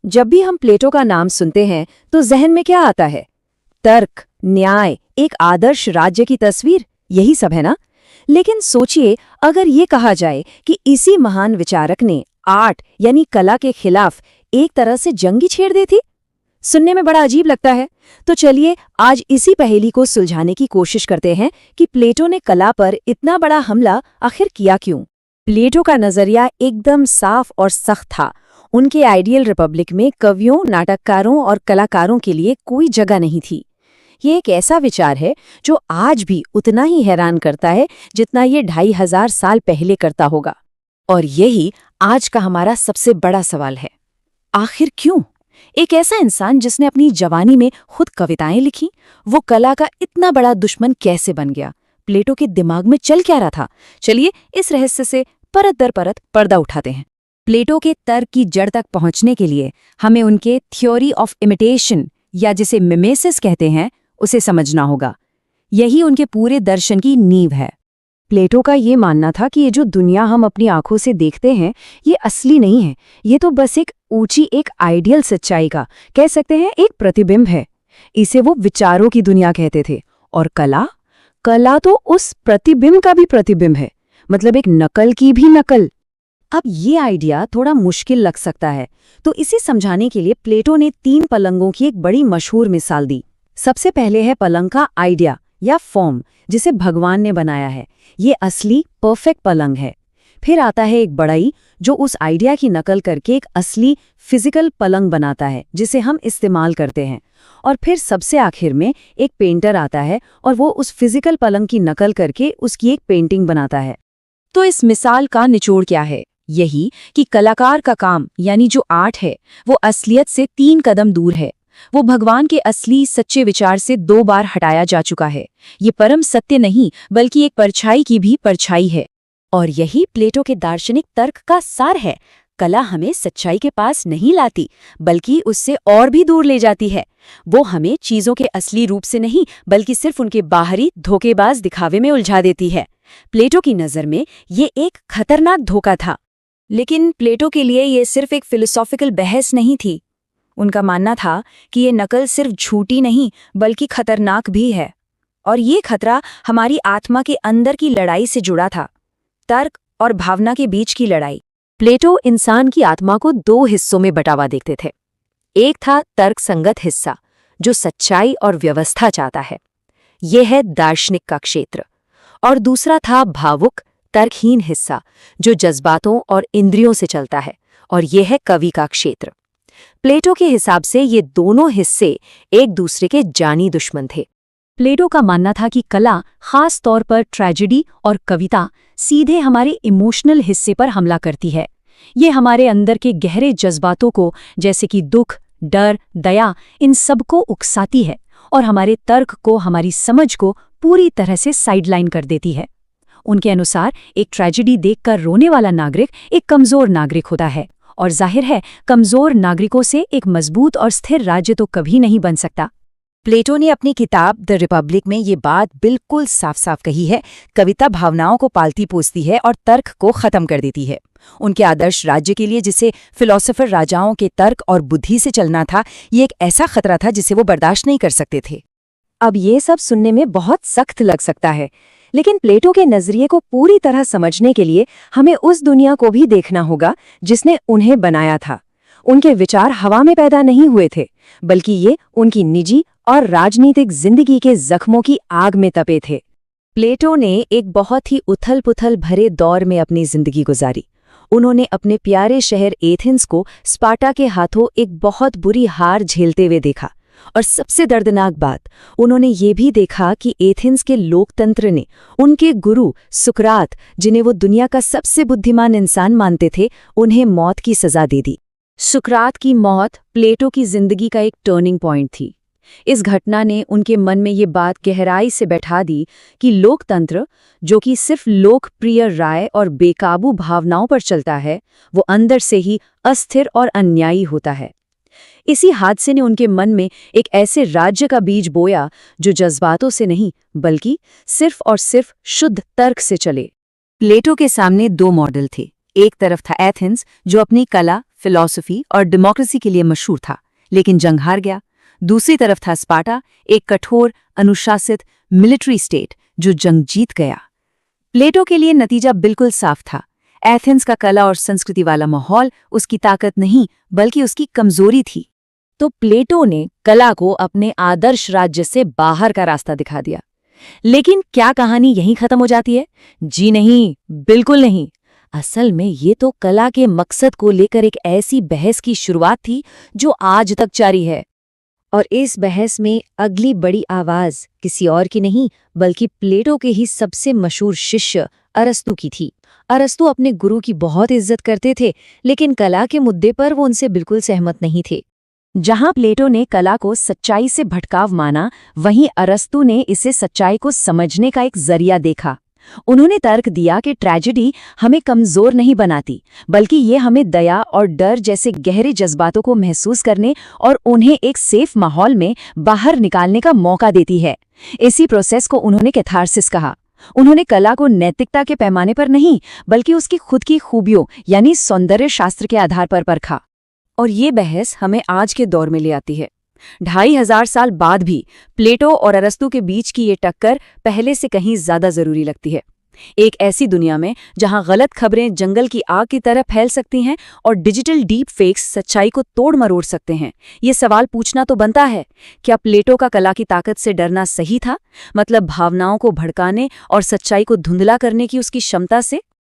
जब भी हम प्लेटो का नाम सुनते हैं तो जहन में क्या आता है? तर्क, न्याय, एक आदर्श राज्य की तस्वीर, यही सब है ना? लेकिन सोचिए, अगर ये कहा जाए कि इसी महान विचारक ने आर्ट यानी कला के खिलाफ एक तरह से जंग ही छेड़ दी थी। सुनने में बड़ा अजीब लगता है। तो चलिए आज इसी पहेली को सुलझाने की कोशिश करते हैं कि प्लेटो ने कला पर इतना बड़ा हमला आखिर किया क्यों। प्लेटो का नजरिया एकदम साफ और सख्त था। उनके आइडियल रिपब्लिक में कवियों, नाटककारों और कलाकारों के लिए कोई जगह नहीं थी। ये एक ऐसा विचार है जो आज भी उतना ही हैरान करता है जितना ये 2500 साल पहले करता होगा। और यही आज का हमारा सबसे बड़ा सवाल है, आखिर क्यों? एक ऐसा इंसान जिसने अपनी जवानी में खुद कविताएं लिखी, वो कला का इतना बड़ा दुश्मन कैसे बन गया? प्लेटो के दिमाग में चल क्या रहा था? चलिए इस रहस्य से परत दर परत पर्दा उठाते हैं। प्लेटो के तर्क की जड़ तक पहुंचने के लिए हमें उनके थ्योरी ऑफ इमिटेशन या जिसे मिमेसिस कहते हैं उसे समझना होगा। यही उनके पूरे दर्शन की नींव है। प्लेटो का ये मानना था कि ये जो दुनिया हम अपनी आंखों से देखते हैं ये असली नहीं है, ये तो बस एक ऊंची, एक आइडियल सच्चाई का, कह सकते हैं एक प्रतिबिंब है। इसे वो विचारों की दुनिया कहते थे। और कला तो उस प्रतिबिंब का भी प्रतिबिंब है, मतलब एक नकल की भी नकल। अब ये आइडिया थोड़ा मुश्किल लग सकता है, तो इसे समझाने के लिए प्लेटो ने 3 पलंगों की एक बड़ी मशहूर मिसाल दी। सबसे पहले है पलंग का आइडिया या फॉर्म, जिसे भगवान ने बनाया है। ये असली परफेक्ट पलंग है। फिर आता है एक बढ़ई, जो उस आइडिया की नकल करके एक असली फिजिकल पलंग बनाता है जिसे हम इस्तेमाल करते हैं। और फिर सबसे आखिर में एक पेंटर आता है और वो उस फिजिकल पलंग की नकल करके उसकी एक पेंटिंग बनाता है। तो इस मिसाल का निचोड़ क्या है? यही कि कलाकार का काम यानी जो आर्ट है वो असलियत से 3 कदम दूर है। वो भगवान के असली सच्चे विचार से 2 बार हटाया जा चुका है। ये परम सत्य नहीं बल्कि एक परछाई की भी परछाई है। और यही प्लेटो के दार्शनिक तर्क का सार है। कला हमें सच्चाई के पास नहीं लाती बल्कि उससे और भी दूर ले जाती है। वो हमें चीजों के असली रूप से नहीं बल्कि सिर्फ उनके बाहरी धोखेबाज दिखावे में उलझा देती है। प्लेटो की नज़र में ये एक खतरनाक धोखा था। लेकिन प्लेटो के लिए ये सिर्फ एक फिलोसॉफिकल बहस नहीं थी। उनका मानना था कि ये नकल सिर्फ झूठी नहीं बल्कि खतरनाक भी है। और ये खतरा हमारी आत्मा के अंदर की लड़ाई से जुड़ा था, तर्क और भावना के बीच की लड़ाई। प्लेटो इंसान की आत्मा को 2 हिस्सों में बंटावा देखते थे। एक था तर्क संगत हिस्सा जो सच्चाई और व्यवस्था चाहता है, यह है दार्शनिक का क्षेत्र। और दूसरा था भावुक तर्कहीन हिस्सा जो जज्बातों और इंद्रियों से चलता है, और यह है कवि का क्षेत्र। प्लेटो के हिसाब से ये दोनों हिस्से एक दूसरे के जानी दुश्मन थे। प्लेटो का मानना था कि कला, खास तौर पर ट्रेजेडी और कविता, सीधे हमारे इमोशनल हिस्से पर हमला करती है। ये हमारे अंदर के गहरे जज्बातों को, जैसे कि दुख, डर, दया, इन सब को उकसाती है और हमारे तर्क को, हमारी समझ को पूरी तरह से साइडलाइन कर देती है। उनके अनुसार एक ट्रेजेडी देखकर रोने वाला नागरिक एक कमजोर नागरिक होता है, और जाहिर है कमजोर नागरिकों से एक मजबूत और स्थिर राज्य तो कभी नहीं बन सकता। प्लेटो ने अपनी किताब द रिपब्लिक में ये बात बिल्कुल साफ साफ कही है। कविता भावनाओं को पालती पोसती है और तर्क को खत्म कर देती है। उनके आदर्श राज्य के लिए, जिसे फिलोसोफर राजाओं के तर्क और बुद्धि से चलना था, ये एक ऐसा खतरा था जिसे वो बर्दाश्त नहीं कर सकते थे। अब ये सब सुनने में बहुत सख्त लग सकता है, लेकिन प्लेटो के नजरिए को पूरी तरह समझने के लिए हमें उस दुनिया को भी देखना होगा जिसने उन्हें बनाया था। उनके विचार हवा में पैदा नहीं हुए थे, बल्कि ये उनकी निजी और राजनीतिक जिंदगी के जख्मों की आग में तपे थे। प्लेटो ने एक बहुत ही उथल-पुथल भरे दौर में अपनी जिंदगी गुजारी। उन्होंने अपने प्यारे शहर एथेंस को स्पार्टा के हाथों एक बहुत बुरी हार झेलते हुए देखा। और सबसे दर्दनाक बात, उन्होंने ये भी देखा कि एथेंस के लोकतंत्र ने उनके गुरु सुकरात, जिन्हें वो दुनिया का सबसे बुद्धिमान इंसान मानते थे, उन्हें मौत की सजा दे दी। सुकरात की मौत प्लेटो की जिंदगी का एक टर्निंग पॉइंट थी। इस घटना ने उनके मन में ये बात गहराई से बैठा दी कि लोकतंत्र, जो कि सिर्फ लोकप्रिय राय और बेकाबू भावनाओं पर चलता है, वो अंदर से ही अस्थिर और अन्यायी होता है। इसी हादसे ने उनके मन में एक ऐसे राज्य का बीज बोया जो जज्बातों से नहीं बल्कि सिर्फ और सिर्फ शुद्ध तर्क से चले। प्लेटो के सामने 2 मॉडल थे। एक तरफ था एथेंस, जो अपनी कला, फिलॉसफी और डेमोक्रेसी के लिए मशहूर था, लेकिन जंग हार गया। दूसरी तरफ था स्पार्टा, एक कठोर, अनुशासित मिलिट्री स्टेट जो जंग जीत गया। प्लेटो के लिए नतीजा बिल्कुल साफ था। एथेंस का कला और संस्कृति वाला माहौल उसकी ताकत नहीं बल्कि उसकी कमजोरी थी। तो प्लेटो ने कला को अपने आदर्श राज्य से बाहर का रास्ता दिखा दिया। लेकिन क्या कहानी यहीं खत्म हो जाती है? जी नहीं, बिल्कुल नहीं। असल में ये तो कला के मकसद को लेकर एक ऐसी बहस की शुरुआत थी जो आज तक जारी है। और इस बहस में अगली बड़ी आवाज किसी और की नहीं बल्कि प्लेटो के ही सबसे मशहूर शिष्य अरस्तू की थी। अरस्तू अपने गुरु की बहुत इज्जत करते थे, लेकिन कला के मुद्दे पर वो उनसे बिल्कुल सहमत नहीं थे। जहां प्लेटो ने कला को सच्चाई से भटकाव माना, वहीं अरस्तू ने इसे सच्चाई को समझने का एक जरिया देखा। उन्होंने तर्क दिया कि ट्रेजेडी हमें कमजोर नहीं बनाती, बल्कि ये हमें दया और डर जैसे गहरे जज्बातों को महसूस करने और उन्हें एक सेफ माहौल में बाहर निकालने का मौका देती है। इसी प्रोसेस को उन्होंने कैथार्सिस कहा। उन्होंने कला को नैतिकता के पैमाने पर नहीं बल्कि उसकी खुद की खूबियों यानी सौंदर्य शास्त्र के आधार पर परखा। और ये बहस हमें आज के दौर में ले आती है। 2500 साल बाद भी प्लेटो और अरस्तू के बीच की ये टक्कर पहले से कहीं ज्यादा जरूरी लगती है। एक ऐसी दुनिया में जहां गलत खबरें जंगल की आग की तरह फैल सकती हैं और डिजिटल डीप फेक्स सच्चाई को तोड़ मरोड़ सकते हैं, ये सवाल पूछना तो बनता है, क्या प्लेटो का कला की ताकत से डरना सही था? मतलब भावनाओं को भड़काने और सच्चाई को धुंधला करने की उसकी क्षमता से?